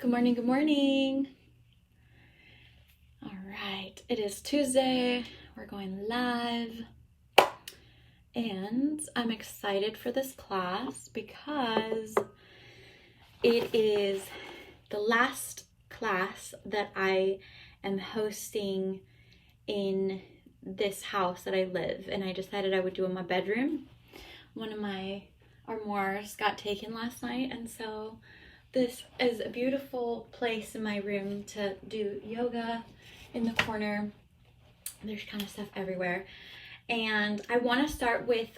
Good morning, good morning. All right, it is Tuesday. We're going live. And I'm excited for this class because it is the last class that I am hosting in this house that I live. And I decided I would do in my bedroom. One of my armoires got taken last night, and so this is a beautiful place in my room to do yoga in the corner. There's kind of stuff everywhere. And I want to start with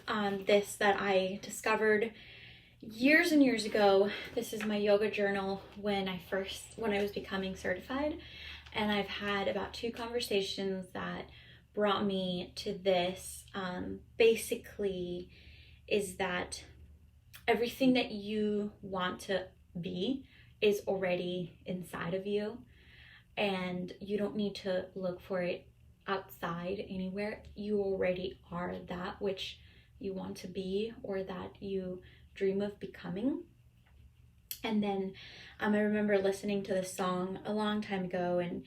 this that I discovered years and years ago. This is my yoga journal when I was becoming certified. And I've had about 2 conversations that brought me to this. Basically is that everything that you want to be is already inside of you, and you don't need to look for it outside anywhere. You already are that which you want to be or that you dream of becoming. And then I remember listening to this song a long time ago, and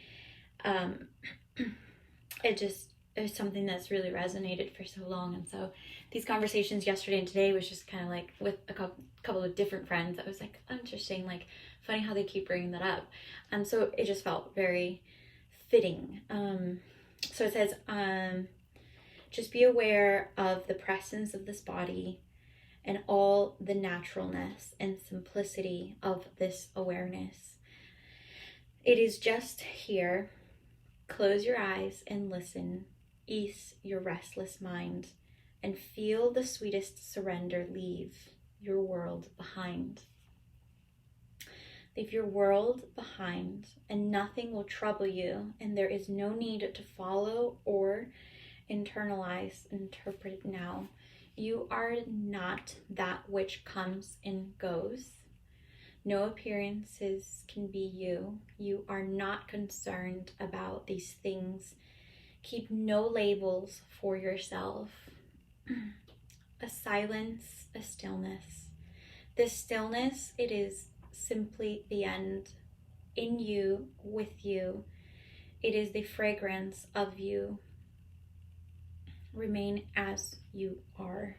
it's something that's really resonated for so long. And so these conversations yesterday and today was just kind of like with a couple of different friends. That was like interesting, like funny how they keep bringing that up. So it just felt very fitting. So it says, just be aware of the presence of this body and all the naturalness and simplicity of this awareness. It is just here. Close your eyes and listen. Ease your restless mind and feel the sweetest surrender leave your world behind. Leave your world behind and nothing will trouble you, and there is no need to follow or internalize, interpret it now. You are not that which comes and goes. No appearances can be you. You are not concerned about these things. Keep no labels for yourself. A silence, a stillness. This stillness, it is simply the end in you, with you. It is the fragrance of you. Remain as you are.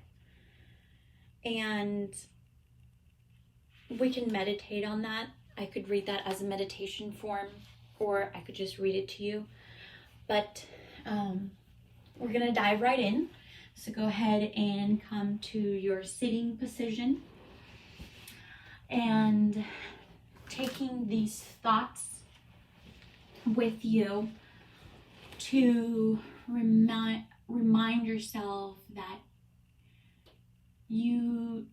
And we can meditate on that. I could read that as a meditation form, or I could just read it to you. But we're going to dive right in. So go ahead and come to your sitting position. And taking these thoughts with you to remind yourself that you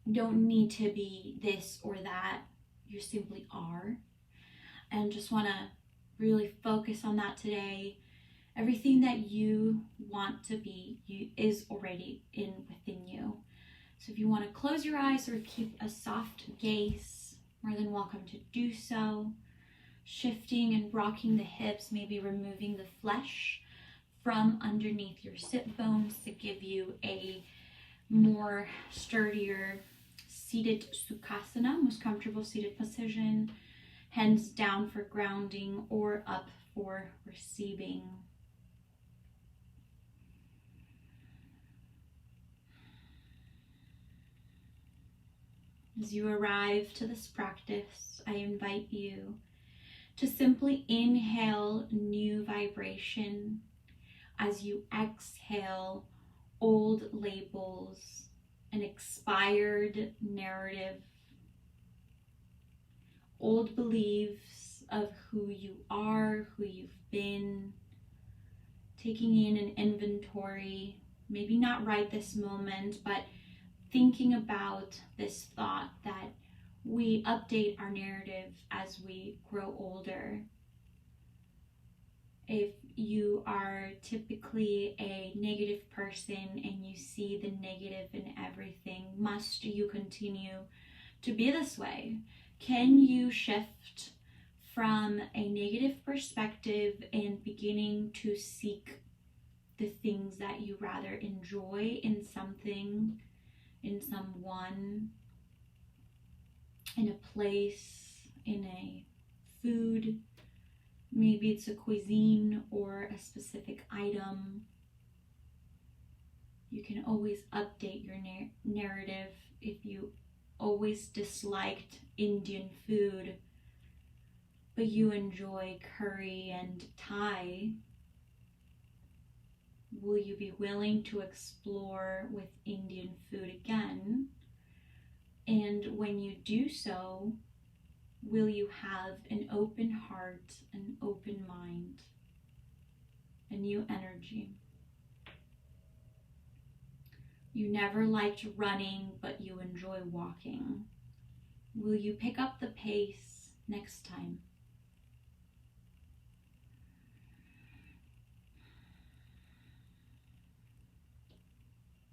don't need to be this or that. You simply are. And just want to really focus on that today. Everything that you want to be is already within you. So if you want to close your eyes or keep a soft gaze, more than welcome to do so. Shifting and rocking the hips, maybe removing the flesh from underneath your sit bones to give you a more sturdier seated sukhasana, most comfortable seated position. Hands down for grounding or up for receiving. As you arrive to this practice, I invite you to simply inhale new vibration as you exhale old labels, an expired narrative, old beliefs of who you are, who you've been, taking in an inventory, maybe not right this moment, but thinking about this thought that we update our narrative as we grow older. If you are typically a negative person and you see the negative in everything, must you continue to be this way? Can you shift from a negative perspective and beginning to seek the things that you rather enjoy in something, in someone, in a place, in a food. Maybe it's a cuisine or a specific item. You can always update your narrative. If you always disliked Indian food, but you enjoy curry and Thai, will you be willing to explore with Indian food again? And when you do so, will you have an open heart, an open mind, a new energy? You never liked running, but you enjoy walking. Will you pick up the pace next time?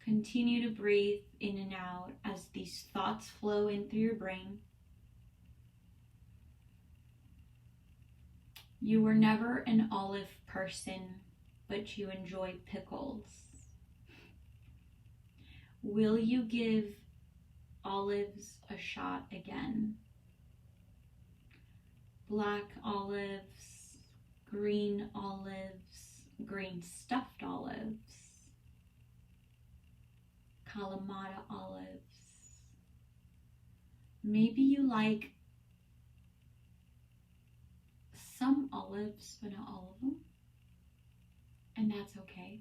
Continue to breathe in and out as these thoughts flow in through your brain. You were never an olive person, but you enjoy pickles. Will you give olives a shot again? Black olives, green stuffed olives, Kalamata olives. Maybe you like some olives, but not all of them, and that's okay.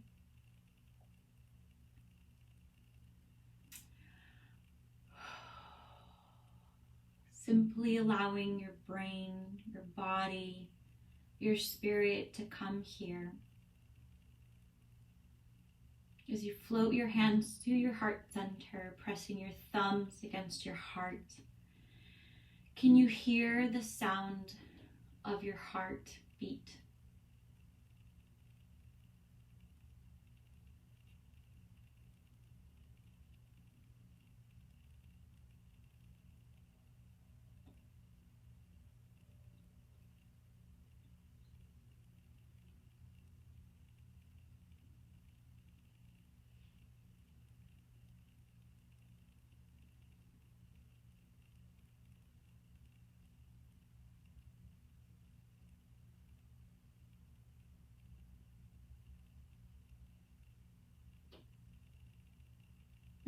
Simply allowing your brain, your body, your spirit to come here. As you float your hands to your heart center, pressing your thumbs against your heart, can you hear the sound of your heart beat?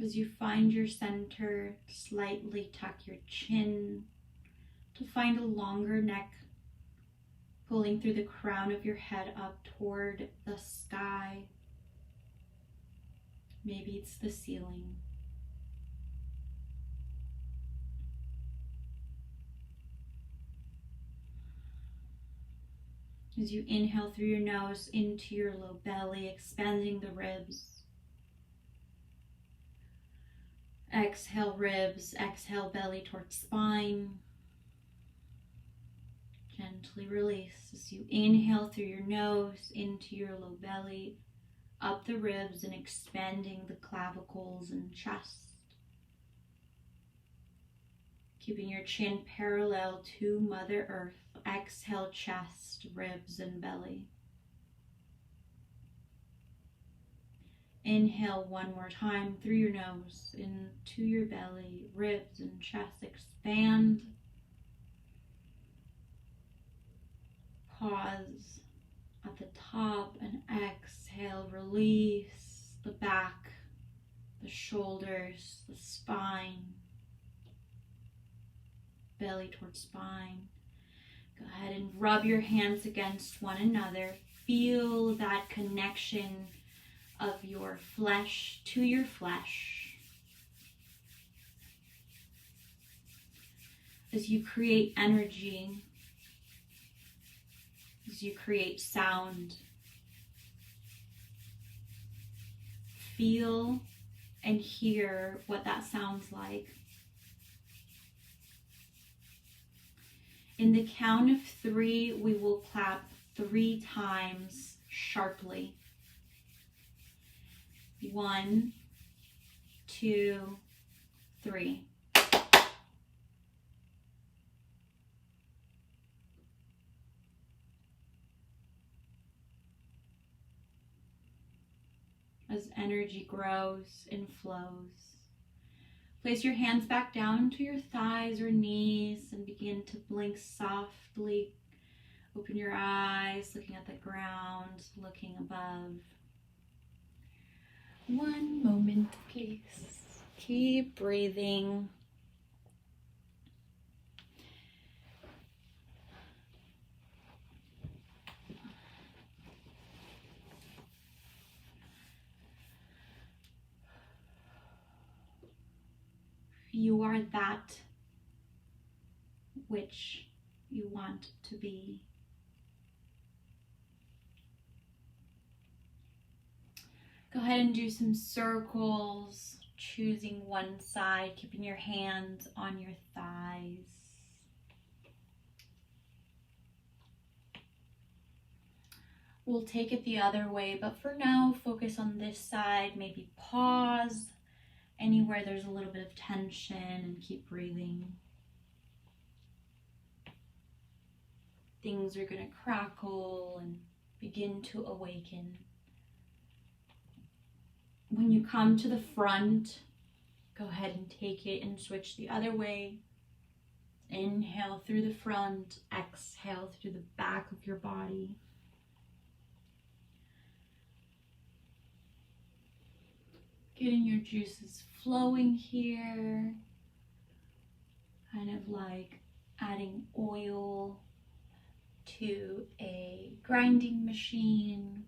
As you find your center, slightly tuck your chin to find a longer neck, pulling through the crown of your head up toward the sky. Maybe it's the ceiling. As you inhale through your nose into your low belly, expanding the ribs. Exhale ribs, exhale belly towards spine. Gently release as you inhale through your nose into your low belly, up the ribs and expanding the clavicles and chest. Keeping your chin parallel to Mother Earth. Exhale chest, ribs and belly. Inhale one more time through your nose into your belly, ribs and chest. Expand. Pause at the top and exhale. Release the back, the shoulders, the spine, belly towards spine. Go ahead and rub your hands against one another. Feel that connection of your flesh to your flesh. As you create energy, as you create sound, feel and hear what that sounds like. In the count of 3, we will clap 3 times sharply. 1, 2, 3. As energy grows and flows, Place your hands back down to your thighs or knees and begin to blink softly. Open your eyes, looking at the ground, looking above. One moment, please. Keep breathing. You are that which you want to be. Go ahead and do some circles, choosing one side, keeping your hands on your thighs. We'll take it the other way, but for now, focus on this side. Maybe pause anywhere there's a little bit of tension and keep breathing. Things are going to crackle and begin to awaken. When you come to the front, go ahead and take it and switch the other way. Inhale through the front, exhale through the back of your body. Getting your juices flowing here, kind of like adding oil to a grinding machine.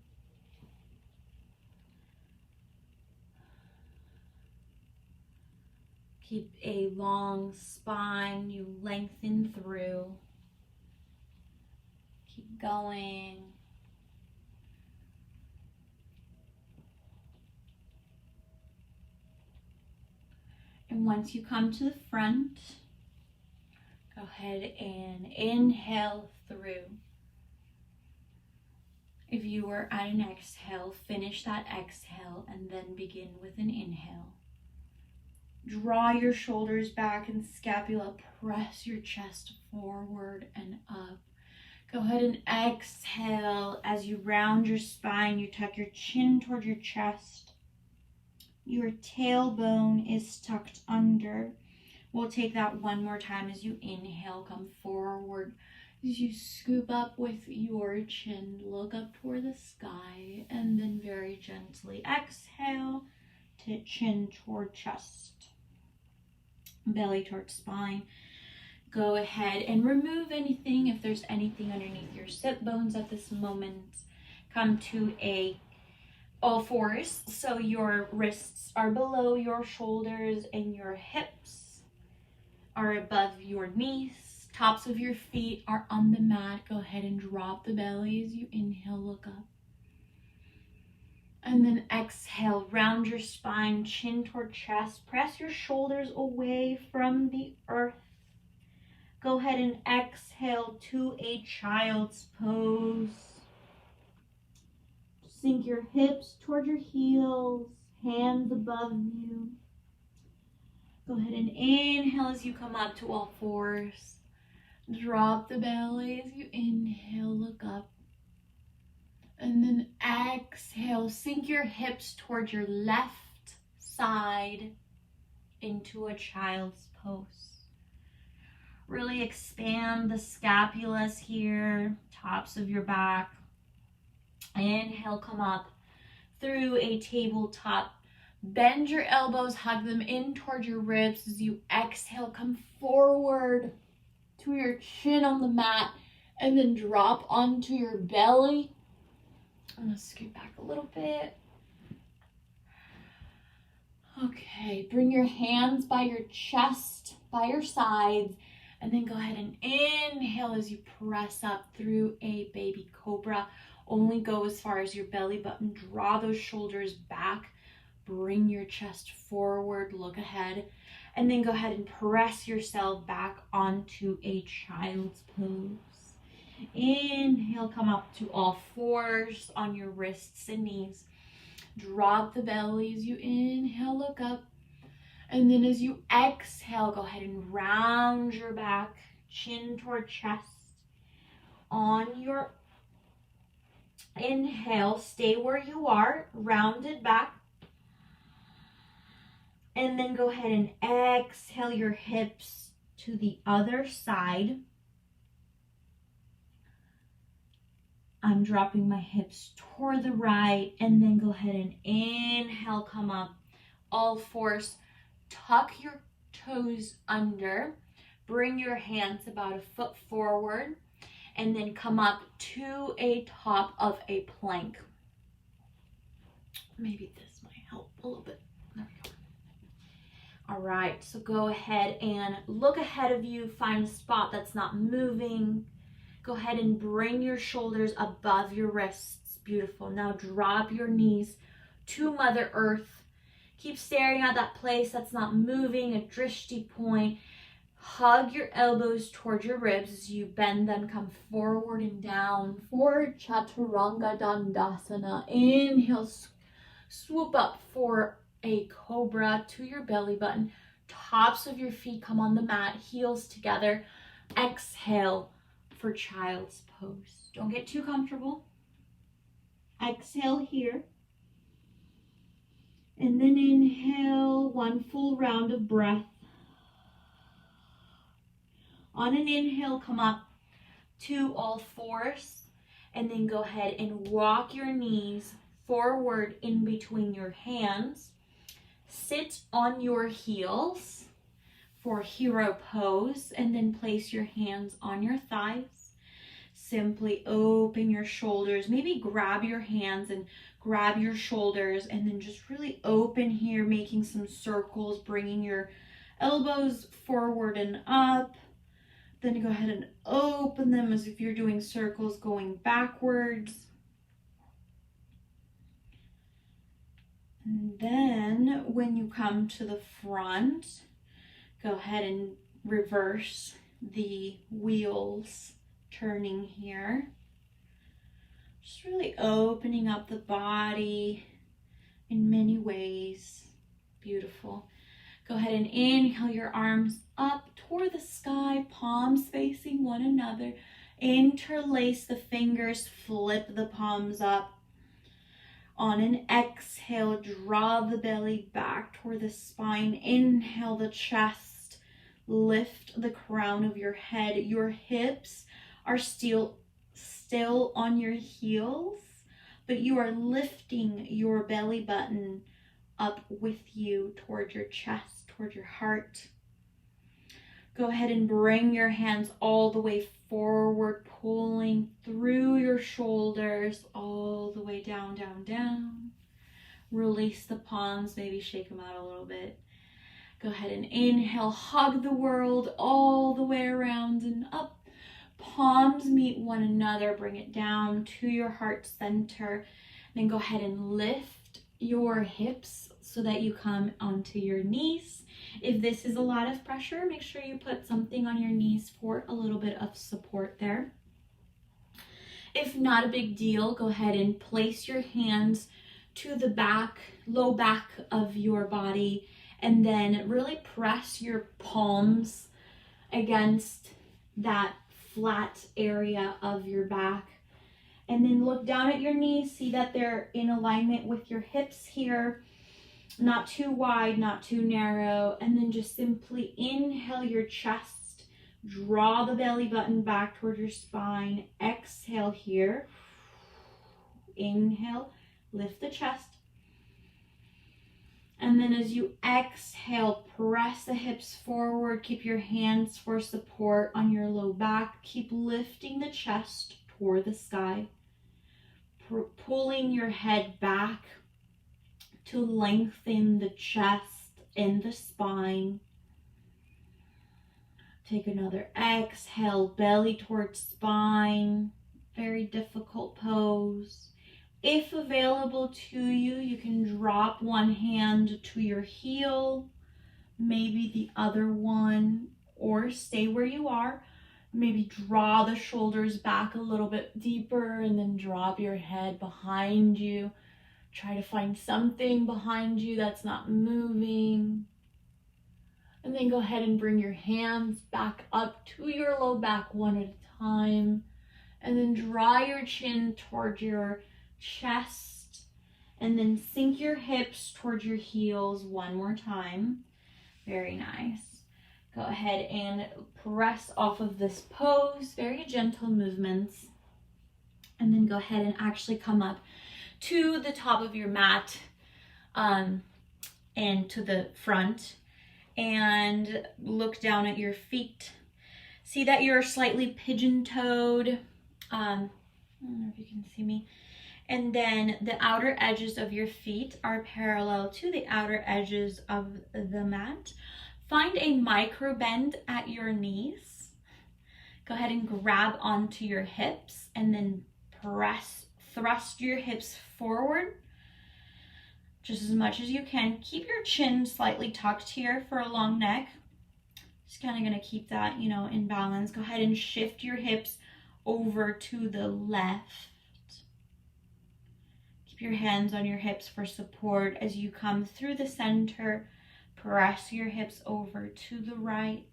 Keep a long spine, you lengthen through. Keep going. And once you come to the front, go ahead and inhale through. If you were at an exhale, finish that exhale and then begin with an inhale. Draw your shoulders back and scapula, press your chest forward and up. Go ahead and exhale as you round your spine, you tuck your chin toward your chest. Your tailbone is tucked under. We'll take that one more time as you inhale, come forward. As you scoop up with your chin, look up toward the sky, and then very gently exhale to chin toward chest, belly toward spine. Go ahead and remove anything, if there's anything underneath your sit bones at this moment. Come to all fours, so your wrists are below your shoulders and your hips are above your knees. Tops of your feet are on the mat. Go ahead and drop the belly as you inhale, look up. And then exhale, round your spine, chin toward chest. Press your shoulders away from the earth. Go ahead and exhale to a child's pose. Sink your hips toward your heels, hands above you. Go ahead and inhale as you come up to all fours. Drop the belly as you inhale, look up. And then exhale, sink your hips toward your left side into a child's pose. Really expand the scapulas here, tops of your back. Inhale, come up through a tabletop. Bend your elbows, hug them in toward your ribs. As you exhale, come forward to your chin on the mat and then drop onto your belly. I'm going to scoot back a little bit. Okay, bring your hands by your chest, by your sides, and then go ahead and inhale as you press up through a baby cobra. Only go as far as your belly button. Draw those shoulders back. Bring your chest forward, look ahead, and then go ahead and press yourself back onto a child's pose. Inhale, come up to all fours on your wrists and knees. Drop the belly as you inhale, look up. And then as you exhale, go ahead and round your back, chin toward chest. On your inhale, stay where you are, rounded back. And then go ahead and exhale your hips to the other side. I'm dropping my hips toward the right, and then go ahead and inhale, come up. All fours, tuck your toes under, bring your hands about a foot forward, and then come up to a top of a plank. Maybe this might help a little bit. There we go. All right, so go ahead and look ahead of you, find a spot that's not moving. Go ahead and bring your shoulders above your wrists. Beautiful. Now drop your knees to Mother Earth. Keep staring at that place that's not moving, a drishti point. Hug your elbows towards your ribs as you bend them, come forward and down for Chaturanga Dandasana. Inhale, swoop up for a cobra to your belly button. Tops of your feet come on the mat, heels together. Exhale for child's pose. Don't get too comfortable. Exhale here. And then inhale, one full round of breath. On an inhale, come up to all fours, and then go ahead and walk your knees forward in between your hands. Sit on your heels for hero pose, and then place your hands on your thighs. Simply open your shoulders. Maybe grab your hands and grab your shoulders, and then just really open here, making some circles, bringing your elbows forward and up. Then go ahead and open them as if you're doing circles going backwards. And then when you come to the front, go ahead and reverse the wheels, turning here. Just really opening up the body in many ways. Beautiful. Go ahead and inhale your arms up toward the sky, palms facing one another. Interlace the fingers, flip the palms up. On an exhale, draw the belly back toward the spine. Inhale the chest, lift the crown of your head. Your hips are still on your heels, but you are lifting your belly button up with you toward your chest, toward your heart. Go ahead and bring your hands all the way forward, pulling through your shoulders, all the way down, down, down. Release the palms, maybe shake them out a little bit. Go ahead and inhale, hug the world all the way around and up. Palms meet one another, bring it down to your heart center. Then go ahead and lift your hips so that you come onto your knees. If this is a lot of pressure, make sure you put something on your knees for a little bit of support there. If not a big deal, go ahead and place your hands to the back, low back of your body, and then really press your palms against that flat area of your back. And then look down at your knees, see that they're in alignment with your hips here. Not too wide, not too narrow. And then just simply inhale your chest. Draw the belly button back toward your spine. Exhale here. Inhale, lift the chest. And then as you exhale, press the hips forward. Keep your hands for support on your low back. Keep lifting the chest toward the sky. Pulling your head back to lengthen the chest and the spine. Take another exhale, belly towards spine. Very difficult pose. If available to you, you can drop one hand to your heel, maybe the other one, or stay where you are. Maybe draw the shoulders back a little bit deeper and then drop your head behind you. Try to find something behind you that's not moving. And then go ahead and bring your hands back up to your low back one at a time. And then draw your chin towards your chest. And then sink your hips towards your heels one more time. Very nice. Go ahead and press off of this pose, very gentle movements. And then go ahead and actually come up to the top of your mat and to the front and look down at your feet. See that you're slightly pigeon-toed. I don't know if you can see me. And then the outer edges of your feet are parallel to the outer edges of the mat. Find a micro bend at your knees. Go ahead and grab onto your hips and then thrust your hips forward just as much as you can. Keep your chin slightly tucked here for a long neck. Just kind of going to keep that, in balance. Go ahead and shift your hips over to the left. Keep your hands on your hips for support as you come through the center. Press your hips over to the right.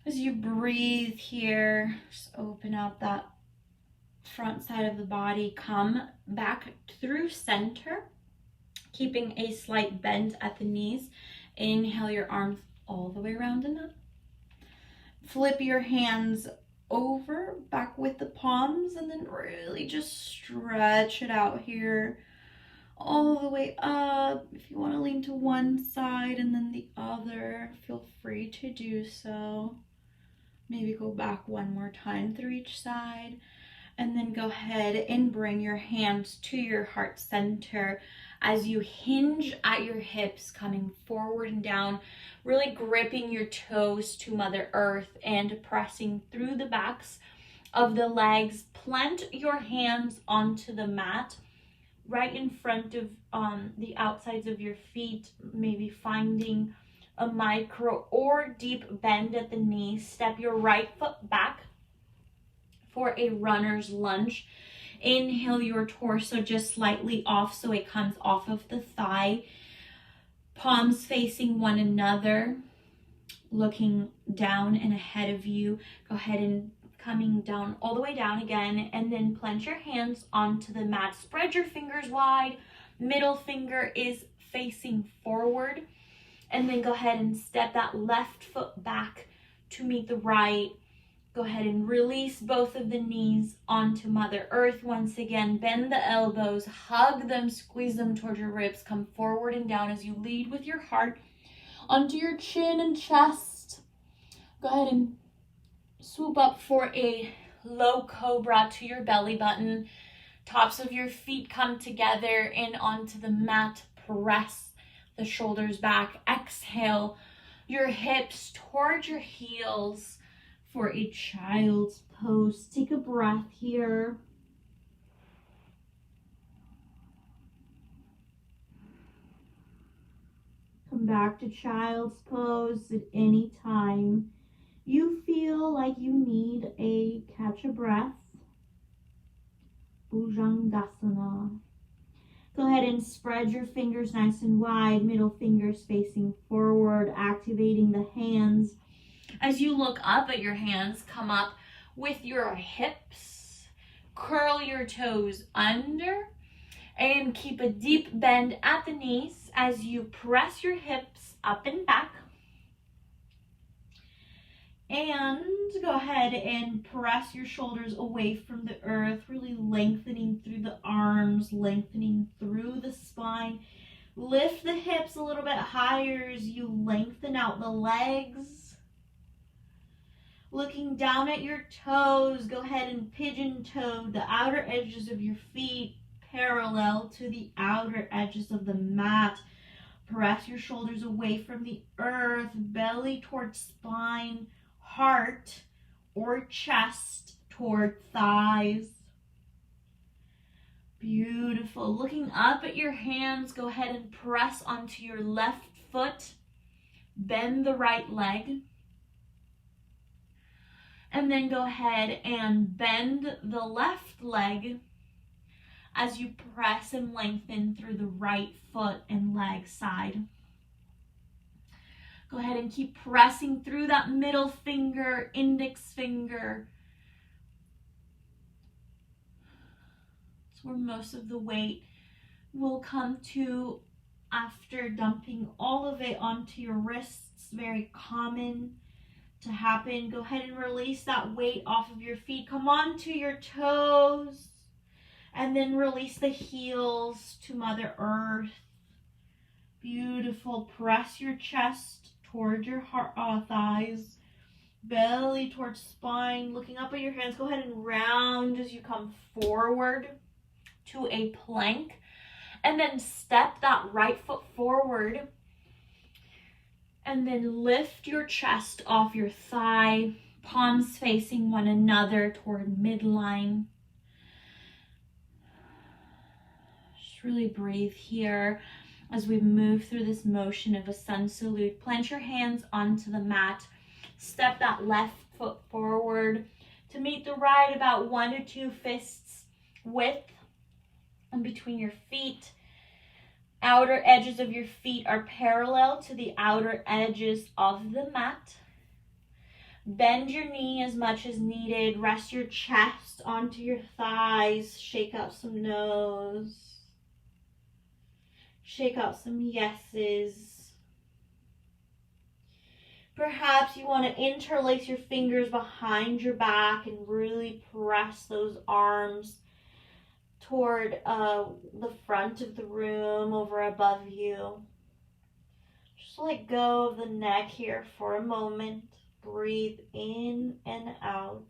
As you breathe here, just open up that front side of the body. Come back through center, keeping a slight bend at the knees. Inhale your arms all the way around and up. Flip your hands over, back with the palms, and then really just stretch it out here all the way up. If you want to lean to one side and then the other, feel free to do so. Maybe go back one more time through each side, and then go ahead and bring your hands to your heart center as you hinge at your hips, coming forward and down, really gripping your toes to Mother Earth and pressing through the backs of the legs. Plant your hands onto the mat right in front of the outsides of your feet, maybe finding a micro or deep bend at the knees. Step your right foot back for a runner's lunge. Inhale your torso just slightly off so it comes off of the thigh. Palms facing one another, looking down and ahead of you. Go ahead and coming down all the way down again, and then plant your hands onto the mat. Spread your fingers wide. Middle finger is facing forward. And then go ahead and step that left foot back to meet the right. Go ahead and release both of the knees onto Mother Earth. Once again, bend the elbows, hug them, squeeze them towards your ribs. Come forward and down as you lead with your heart onto your chin and chest. Go ahead and swoop up for a low cobra to your belly button. Tops of your feet come together and onto the mat. Press the shoulders back. Exhale your hips towards your heels for a child's pose. Take a breath here. Come back to child's pose at any time you feel like you need a catch a breath. Bhujangasana. Go ahead and spread your fingers nice and wide, middle fingers facing forward, activating the hands. As you look up at your hands, come up with your hips, curl your toes under, and keep a deep bend at the knees as you press your hips up and back. And go ahead and press your shoulders away from the earth, really lengthening through the arms, lengthening through the spine. Lift the hips a little bit higher as you lengthen out the legs. Looking down at your toes, go ahead and pigeon toe the outer edges of your feet parallel to the outer edges of the mat. Press your shoulders away from the earth, belly towards spine, heart or chest toward thighs. Beautiful. Looking up at your hands, go ahead and press onto your left foot. Bend the right leg. And then go ahead and bend the left leg as you press and lengthen through the right foot and leg side. Go ahead and keep pressing through that middle finger, index finger. where most of the weight will come to after dumping all of it onto your wrists. Very common to happen. Go ahead and release that weight off of your feet. Come on to your toes. And then release the heels to Mother Earth. Beautiful. Press your chest toward your thighs. Belly towards spine. Looking up at your hands. Go ahead and round as you come forward to a plank. And then step that right foot forward. And then lift your chest off your thigh. Palms facing one another toward midline. Just really breathe here as we move through this motion of a sun salute. Plant your hands onto the mat. Step that left foot forward to meet the right about 1 to 2 fists width in between your feet. Outer edges of your feet are parallel to the outer edges of the mat. Bend your knee as much as needed. Rest your chest onto your thighs. Shake out some no's. Shake out some yeses. Perhaps you want to interlace your fingers behind your back and really press those arms toward the front of the room, over above you. Just let go of the neck here for a moment. Breathe in and out.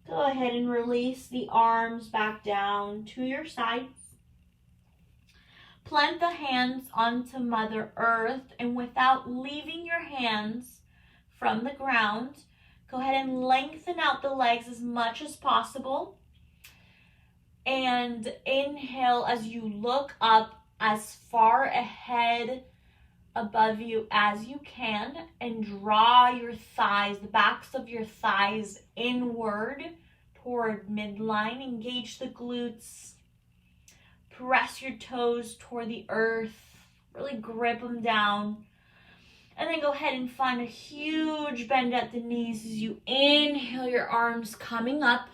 Go ahead and release the arms back down to your sides. Plant the hands onto Mother Earth, and without leaving your hands from the ground, go ahead and lengthen out the legs as much as possible. And inhale as you look up as far ahead above you as you can, and draw your thighs, the backs of your thighs inward toward midline. Engage the glutes. Press your toes toward the earth. Really grip them down. And then go ahead and find a huge bend at the knees as you inhale, your arms coming up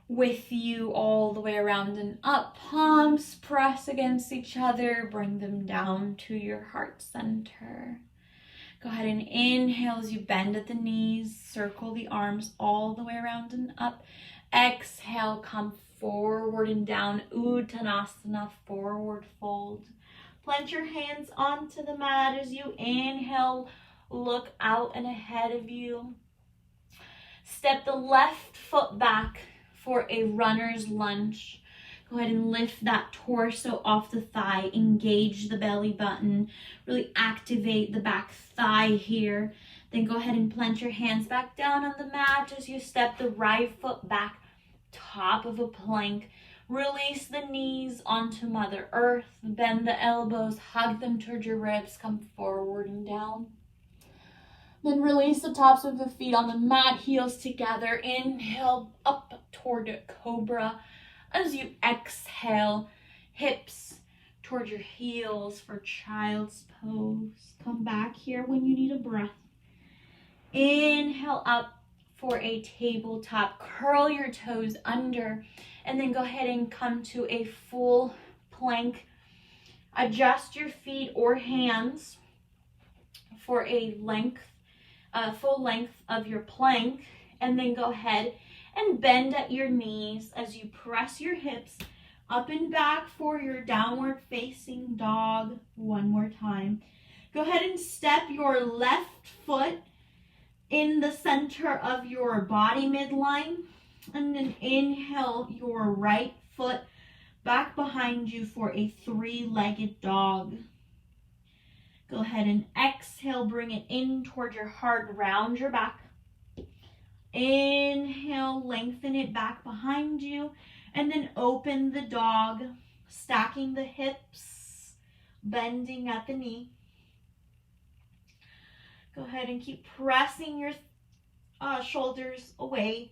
with you all the way around and up. Palms press against each other. Bring them down to your heart center. Go ahead and inhale as you bend at the knees. Circle the arms all the way around and up. Exhale, come forward and down. Uttanasana, forward fold. Plant your hands onto the mat as you inhale. Look out and ahead of you. Step the left foot back for a runner's lunge. Go ahead and lift that torso off the thigh. Engage the belly button. Really activate the back thigh here. Then go ahead and plant your hands back down on the mat as you step the right foot back, top of a plank. Release the knees onto Mother Earth. Bend the elbows, hug them towards your ribs. Come forward and down. Then release the tops of the feet on the mat, heels together. Inhale up toward a cobra. As you exhale, hips toward your heels for child's pose. Come back here when you need a breath. Inhale up for a tabletop. Curl your toes under, and then go ahead and come to a full plank. Adjust your feet or hands for a full length of your plank, and then go ahead and bend at your knees as you press your hips up and back for your downward facing dog. One more time. Go ahead and step your left foot in the center of your body midline, and then inhale your right foot back behind you for a 3-legged dog. Go ahead and exhale, bring it in toward your heart, round your back. Inhale, lengthen it back behind you, and then open the dog, stacking the hips, bending at the knee. Go ahead and keep pressing your shoulders away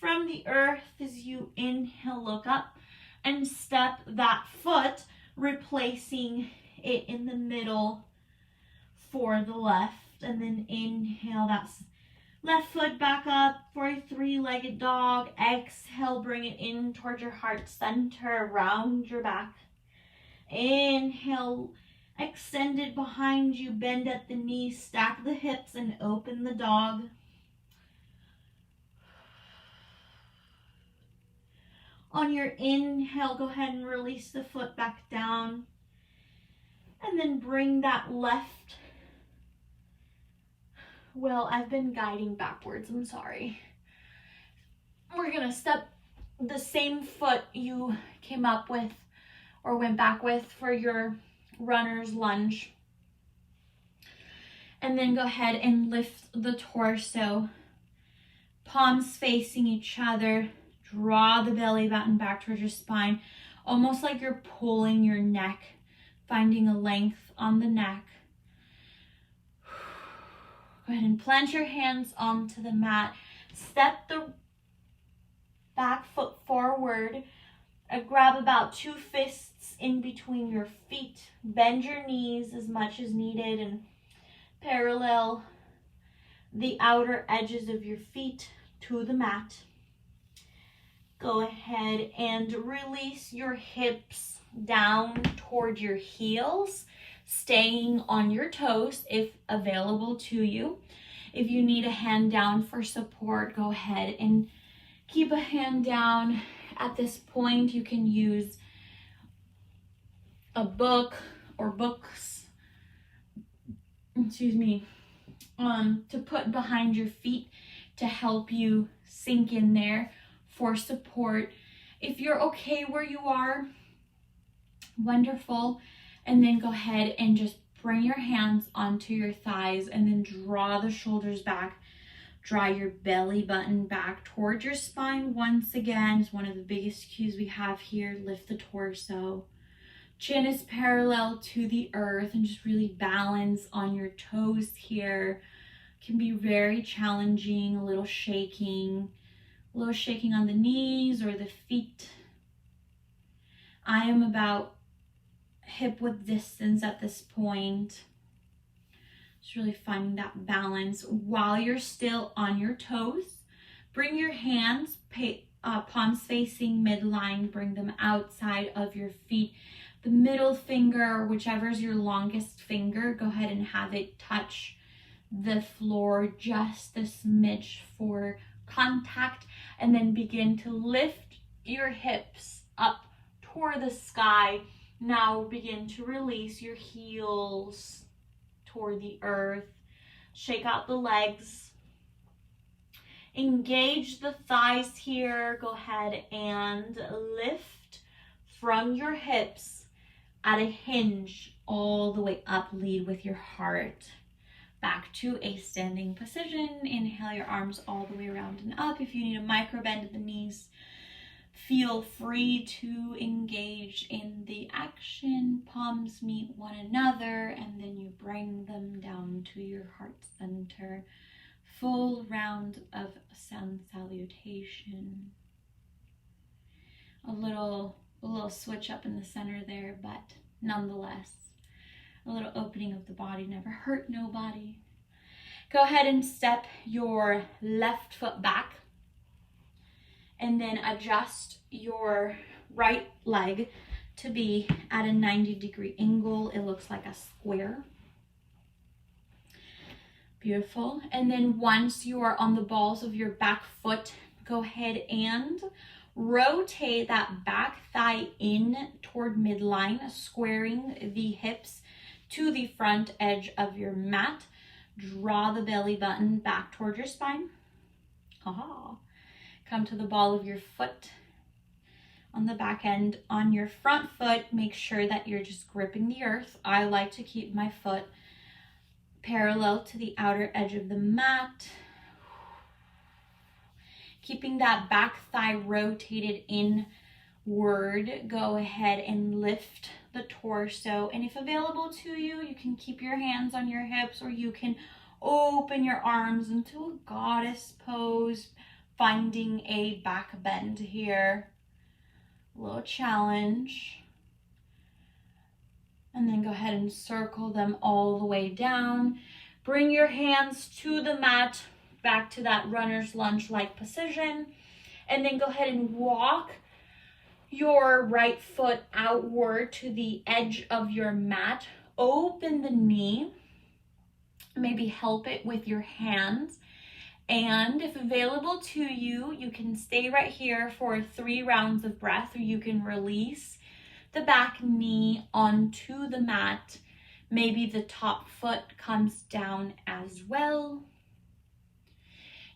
from the earth. As you inhale, look up and step that foot, replacing it in the middle for the left. And then inhale, that's left foot back up for a three-legged dog. Exhale, bring it in towards your heart center, round your back. Inhale, extend it behind you, bend at the knees, stack the hips, and open the dog. On your inhale, go ahead and release the foot back down. And then bring that left. Well, I've been guiding backwards, I'm sorry. We're gonna step the same foot you came up with or went back with for your runner's lunge. And then go ahead and lift the torso, palms facing each other. Draw the belly button back towards your spine, almost like you're pulling your neck, finding a length on the neck. Go ahead and plant your hands onto the mat. Step the back foot forward. Grab about 2 fists in between your feet. Bend your knees as much as needed and parallel the outer edges of your feet to the mat. Go ahead and release your hips down toward your heels, staying on your toes if available to you. If you need a hand down for support, go ahead and keep a hand down. At this point, you can use a book or books, to put behind your feet to help you sink in there for support. If you're okay where you are, wonderful. And then go ahead and just bring your hands onto your thighs and then draw the shoulders back. Draw your belly button back towards your spine once again. It's one of the biggest cues we have here. Lift the torso. Chin is parallel to the earth and just really balance on your toes here. Can be very challenging, a little shaking on the knees or the feet. I am about hip width distance at this point. Just really finding that balance while you're still on your toes. Bring your hands, palms facing midline, bring them outside of your feet. The middle finger, whichever is your longest finger, go ahead and have it touch the floor just a smidge for contact, and then begin to lift your hips up toward the sky. Now begin to release your heels toward the earth. Shake out the legs. Engage the thighs here. Go ahead and lift from your hips at a hinge all the way up. Lead with your heart. Back to a standing position. Inhale your arms all the way around and up. If you need a micro bend at the knees, feel free to engage in the action. Palms meet one another and then you bring them down to your heart center. Full round of sun salutation. A little switch up in the center there, but nonetheless, a little opening of the body never hurt nobody. Go ahead and step your left foot back and then adjust your right leg to be at a 90-degree angle. It looks like a square. Beautiful. And then once you are on the balls of your back foot, go ahead and rotate that back thigh in toward midline, squaring the hips to the front edge of your mat. Draw the belly button back toward your spine. Come to the ball of your foot on the back end. On your front foot, make sure that you're just gripping the earth. I like to keep my foot parallel to the outer edge of the mat. Keeping that back thigh rotated inward, go ahead and lift the torso. And if available to you, you can keep your hands on your hips or you can open your arms into a goddess pose. finding a back bend here. A little challenge. And then go ahead and circle them all the way down. Bring your hands to the mat, back to that runner's lunge-like position. And then go ahead and walk your right foot outward to the edge of your mat. Open the knee. Maybe help it with your hands. And if available to you, you can stay right here for 3 rounds of breath, or you can release the back knee onto the mat. Maybe the top foot comes down as well.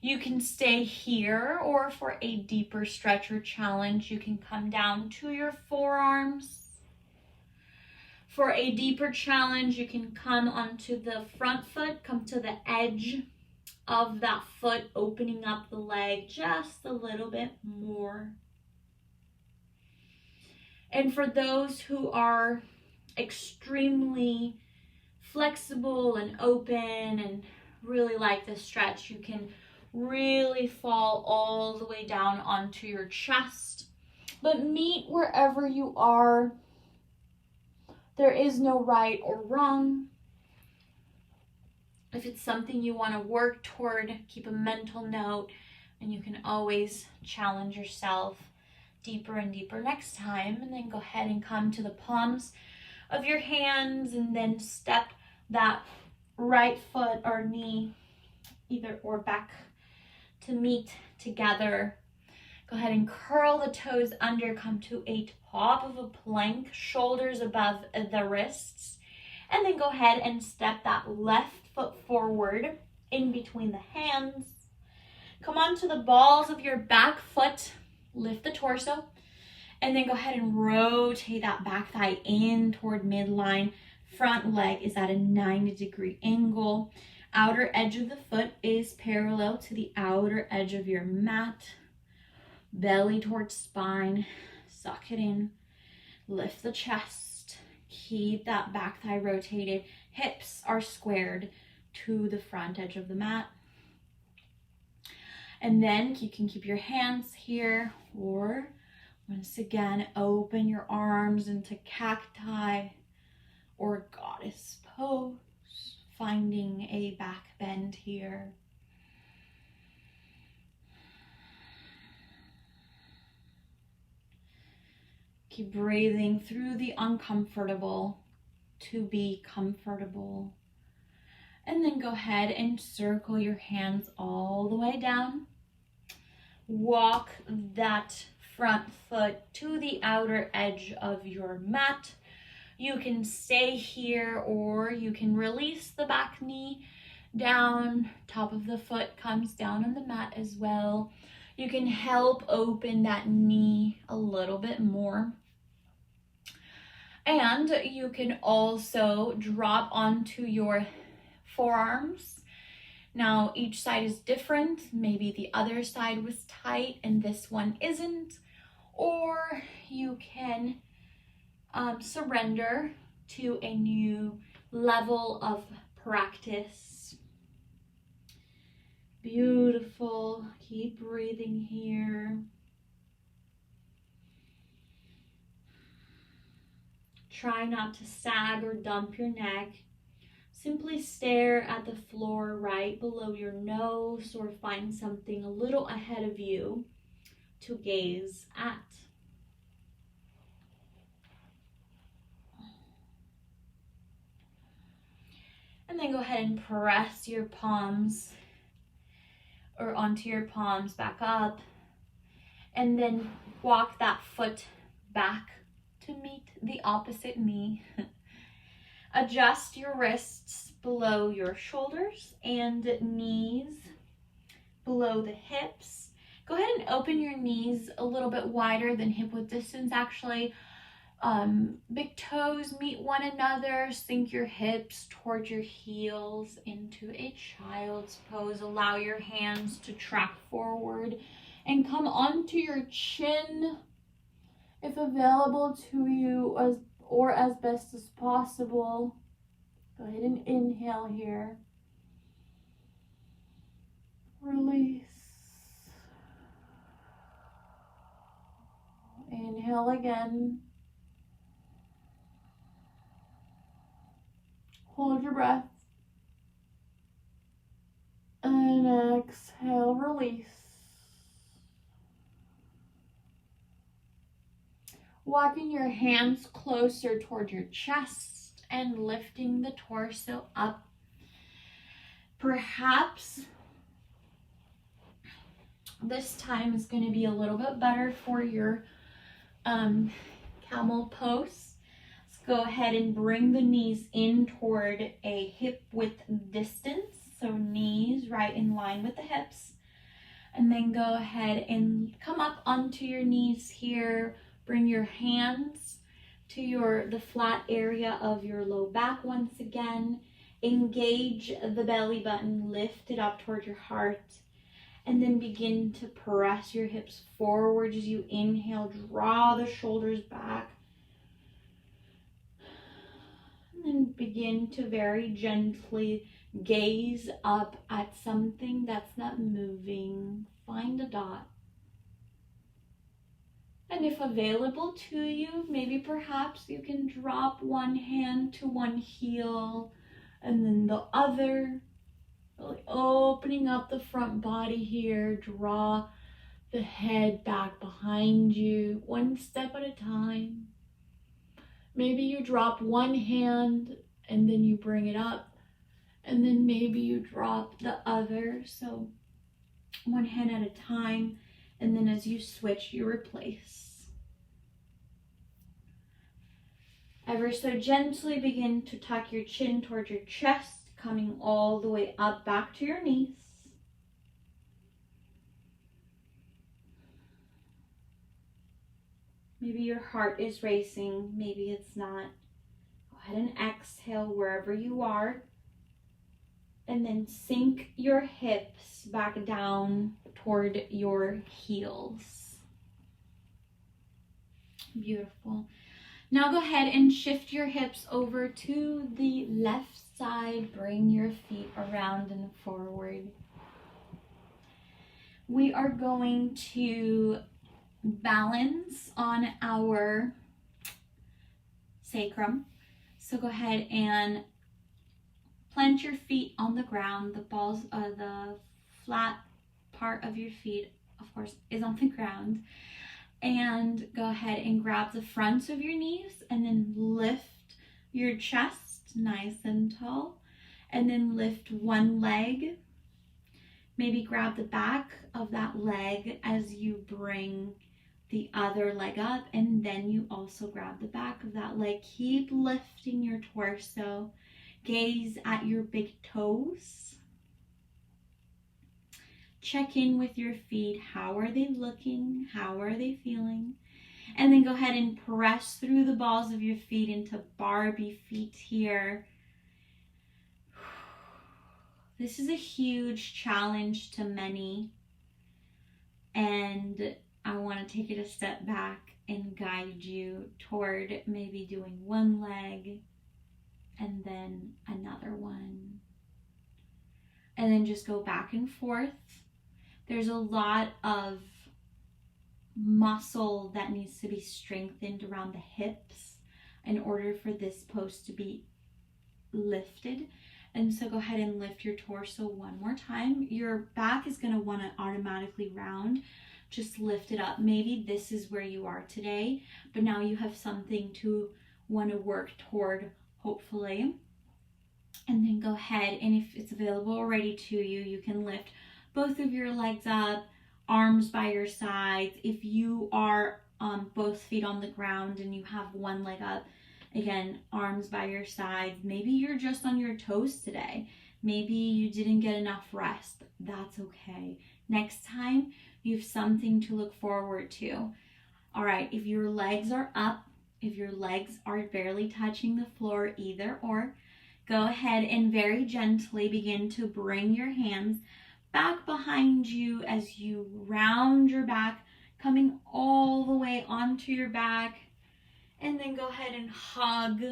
You can stay here, or for a deeper stretch or challenge, you can come down to your forearms. For a deeper challenge, you can come onto the front foot, come to the edge of that foot, opening up the leg just a little bit more. And for those who are extremely flexible and open and really like this stretch, you can really fall all the way down onto your chest. But meet wherever you are. There is no right or wrong. If it's something you want to work toward, keep a mental note, and you can always challenge yourself deeper and deeper next time. And then go ahead and come to the palms of your hands, and then step that right foot or knee either or back to meet together. Go ahead and curl the toes under, come to a top of a plank, shoulders above the wrists. And then go ahead and step that left foot forward in between the hands. Come onto the balls of your back foot, lift the torso, and then go ahead and rotate that back thigh in toward midline. Front leg is at a 90-degree angle. Outer edge of the foot is parallel to the outer edge of your mat. Belly towards spine, suck it in, lift the chest, keep that back thigh rotated. Hips are squared to the front edge of the mat. And then you can keep your hands here, or once again, open your arms into cacti or goddess pose, finding a back bend here. Keep breathing through the uncomfortable to be comfortable. And then go ahead and circle your hands all the way down. Walk that front foot to the outer edge of your mat. You can stay here, or you can release the back knee down. Top of the foot comes down on the mat as well. You can help open that knee a little bit more. And you can also drop onto your forearms. Now each side is different. Maybe the other side was tight and this one isn't. Or you can surrender to a new level of practice. Beautiful. Keep breathing here. Try not to sag or dump your neck. Simply stare at the floor right below your nose, or find something a little ahead of you to gaze at. And then go ahead and press your palms or onto your palms back up. And then walk that foot back to meet the opposite knee. Adjust your wrists below your shoulders and knees below the hips. Go ahead and open your knees a little bit wider than hip width distance, actually. Big toes meet one another. Sink your hips towards your heels into a child's pose. Allow your hands to track forward and come onto your chin if available to you, as best as possible. Go ahead and inhale here. Release. Inhale again. Hold your breath. And exhale, release. Walking your hands closer toward your chest and lifting the torso up. Perhaps this time is going to be a little bit better for your camel pose. Let's go ahead and bring the knees in toward a hip width distance. So knees right in line with the hips. And then go ahead and come up onto your knees here. Bring your hands to the flat area of your low back once again. Engage the belly button, lift it up toward your heart. And then begin to press your hips forward as you inhale. Draw the shoulders back. And then begin to very gently gaze up at something that's not moving. Find a dot. And if available to you, maybe perhaps you can drop one hand to one heel and then the other. Really opening up the front body here. Draw the head back behind you, one step at a time. Maybe you drop one hand and then you bring it up. And then maybe you drop the other. So one hand at a time. And then as you switch, you replace. Ever so gently begin to tuck your chin towards your chest, coming all the way up back to your knees. Maybe your heart is racing, maybe it's not. Go ahead and exhale wherever you are. And then sink your hips back down toward your heels. Beautiful. Now go ahead and shift your hips over to the left side. Bring your feet around and forward. We are going to balance on our sacrum. So go ahead and plant your feet on the ground. The flat part of your feet, of course, is on the ground. And go ahead and grab the fronts of your knees and then lift your chest nice and tall. And then lift one leg. Maybe grab the back of that leg as you bring the other leg up. And then you also grab the back of that leg. Keep lifting your torso. Gaze at your big toes. Check in with your feet. How are they looking? How are they feeling? And then go ahead and press through the balls of your feet into Barbie feet here. This is a huge challenge to many. And I want to take it a step back and guide you toward maybe doing one leg and then another one. And then just go back and forth. There's a lot of muscle that needs to be strengthened around the hips in order for this pose to be lifted. And so go ahead and lift your torso one more time. Your back is going to want to automatically round. Just lift it up. Maybe this is where you are today, but now you have something to want to work toward, hopefully. And then go ahead, and if it's available already to you, you can lift both of your legs up, arms by your sides. If you are both feet on the ground and you have one leg up, again, arms by your sides. Maybe you're just on your toes today. Maybe you didn't get enough rest. That's okay. Next time, you have something to look forward to. All right, if your legs are up, if your legs are barely touching the floor, either or, go ahead and very gently begin to bring your hands back behind you as you round your back, coming all the way onto your back. And then go ahead and hug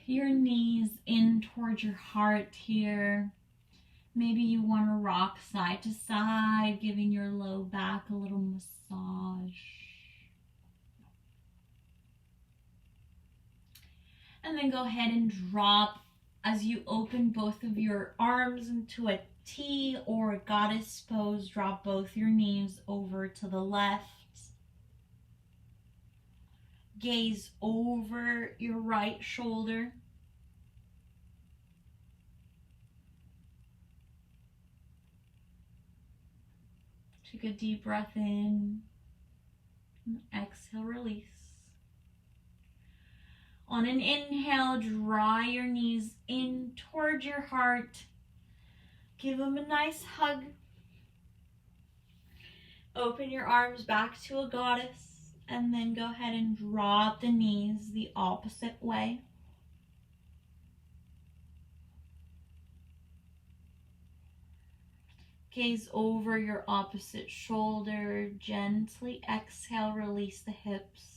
your knees in towards your heart here. Maybe you want to rock side to side, giving your low back a little massage. And then go ahead and drop as you open both of your arms into a T or a goddess pose. Drop both your knees over to the left. Gaze over your right shoulder. Take a deep breath in. And exhale, release. On an inhale, draw your knees in towards your heart. Give them a nice hug. Open your arms back to a goddess, and then go ahead and drop the knees the opposite way. Gaze over your opposite shoulder. Gently exhale, release the hips.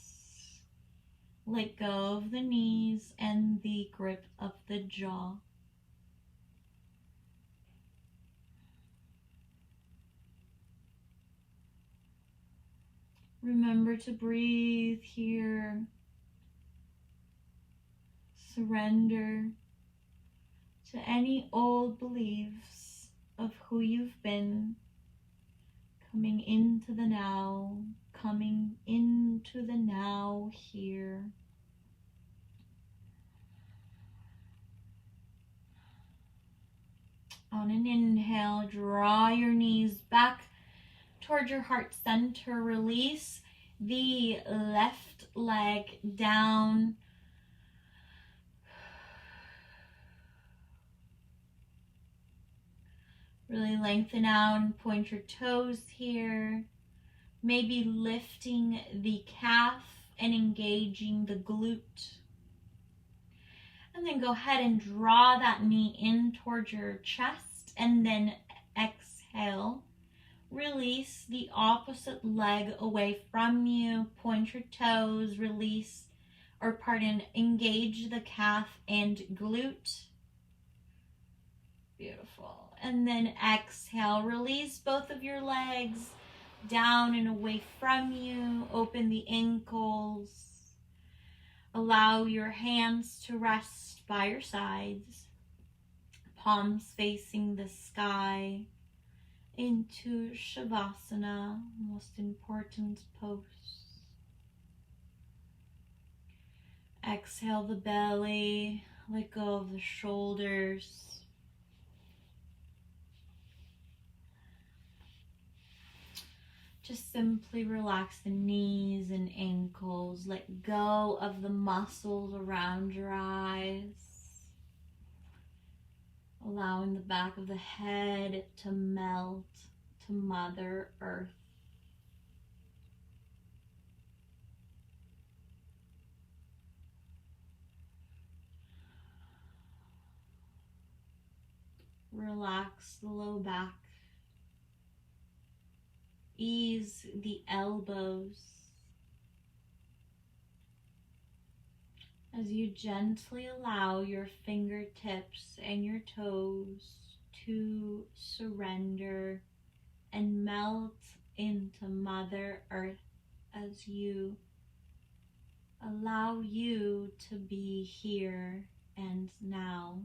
Let go of the knees and the grip of the jaw. Remember to breathe here. Surrender to any old beliefs of who you've been, coming into the now, coming into the now here. On an inhale, draw your knees back towards your heart center. Release the left leg down. Really lengthen out and point your toes here. Maybe lifting the calf and engaging the glute. And then go ahead and draw that knee in towards your chest, and then exhale. Release the opposite leg away from you. Point your toes, engage the calf and glute. Beautiful. And then exhale, release both of your legs down and away from you. Open the ankles. Allow your hands to rest by your sides. Palms facing the sky. Into Shavasana, most important pose. Exhale the belly, let go of the shoulders. Just simply relax the knees and ankles. Let go of the muscles around your eyes. Allowing the back of the head to melt to Mother Earth. Relax the low back. Ease the elbows as you gently allow your fingertips and your toes to surrender and melt into Mother Earth as you allow you to be here and now.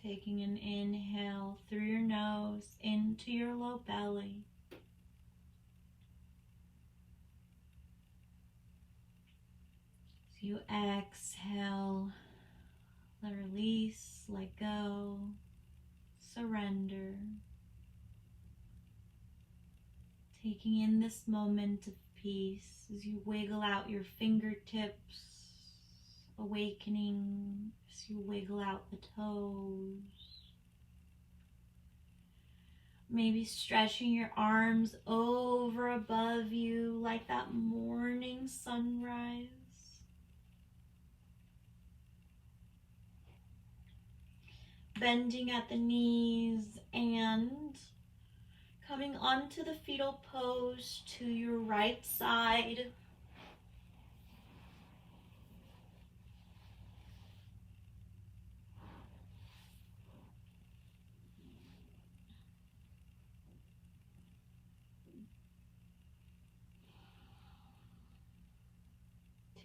Taking an inhale through your nose into your low belly. As you exhale, release, let go, surrender. Taking in this moment of peace as you wiggle out your fingertips, awakening as you wiggle out the toes. Maybe stretching your arms over above you like that morning sunrise. Bending at the knees and coming onto the fetal pose to your right side.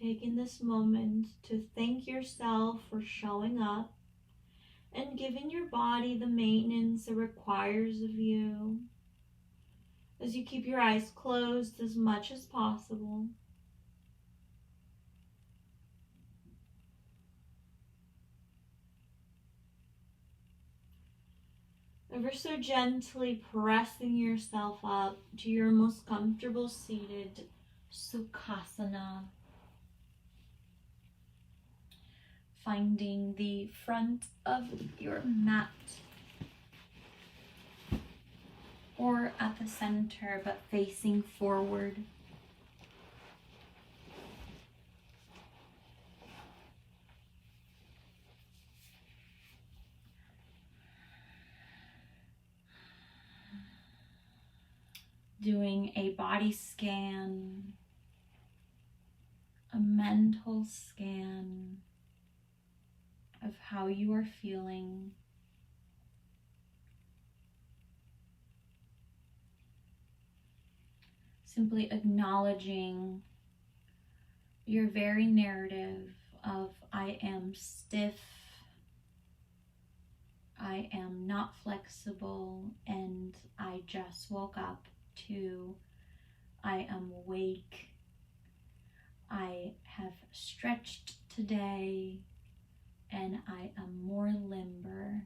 Taking this moment to thank yourself for showing up and giving your body the maintenance it requires of you. As you keep your eyes closed as much as possible. Ever so gently pressing yourself up to your most comfortable seated Sukhasana. Finding the front of your mat or at the center but facing forward. Doing a body scan, a mental scan of how you are feeling. Simply acknowledging your very narrative of I am stiff, I am not flexible, and I just woke up, to I am awake, I have stretched today, and I am more limber.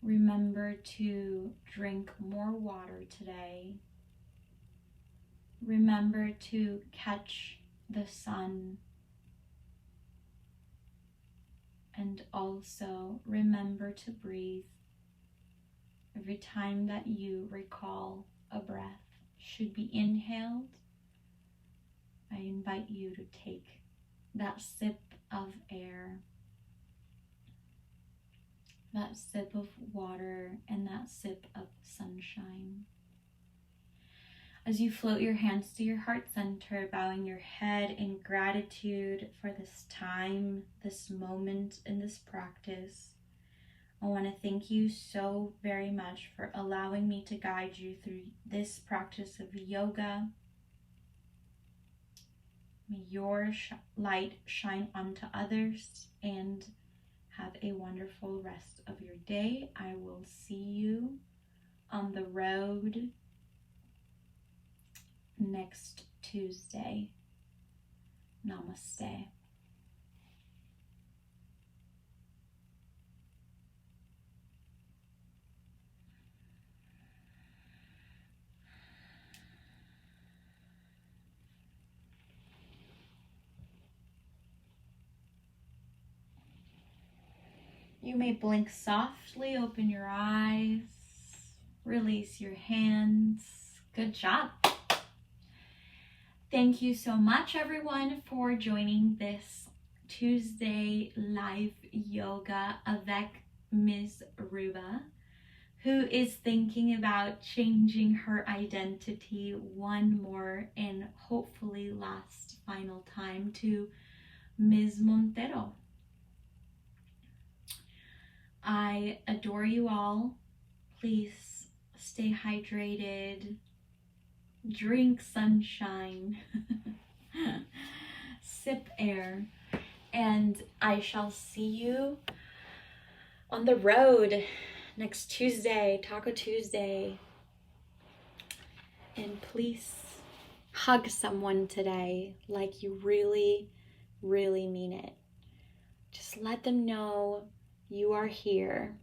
Remember to drink more water today. Remember to catch the sun. And also remember to breathe. Every time that you recall a breath should be inhaled, I invite you to take that sip of air, that sip of water, and that sip of sunshine. As you float your hands to your heart center, bowing your head in gratitude for this time, this moment, and this practice, I want to thank you so very much for allowing me to guide you through this practice of yoga. May your light shine onto others, and have a wonderful rest of your day. I will see you on the road next Tuesday. Namaste. You may blink softly, open your eyes, release your hands. Good job. Thank you so much, everyone, for joining this Tuesday live yoga avec Miz Ruba, who is thinking about changing her identity one more and hopefully last final time to Ms. Montero. I adore you all. Please stay hydrated, drink sunshine, Sip air. And I shall see you on the road next Tuesday, Taco Tuesday. And please hug someone today like you really, really mean it. Just let them know you are here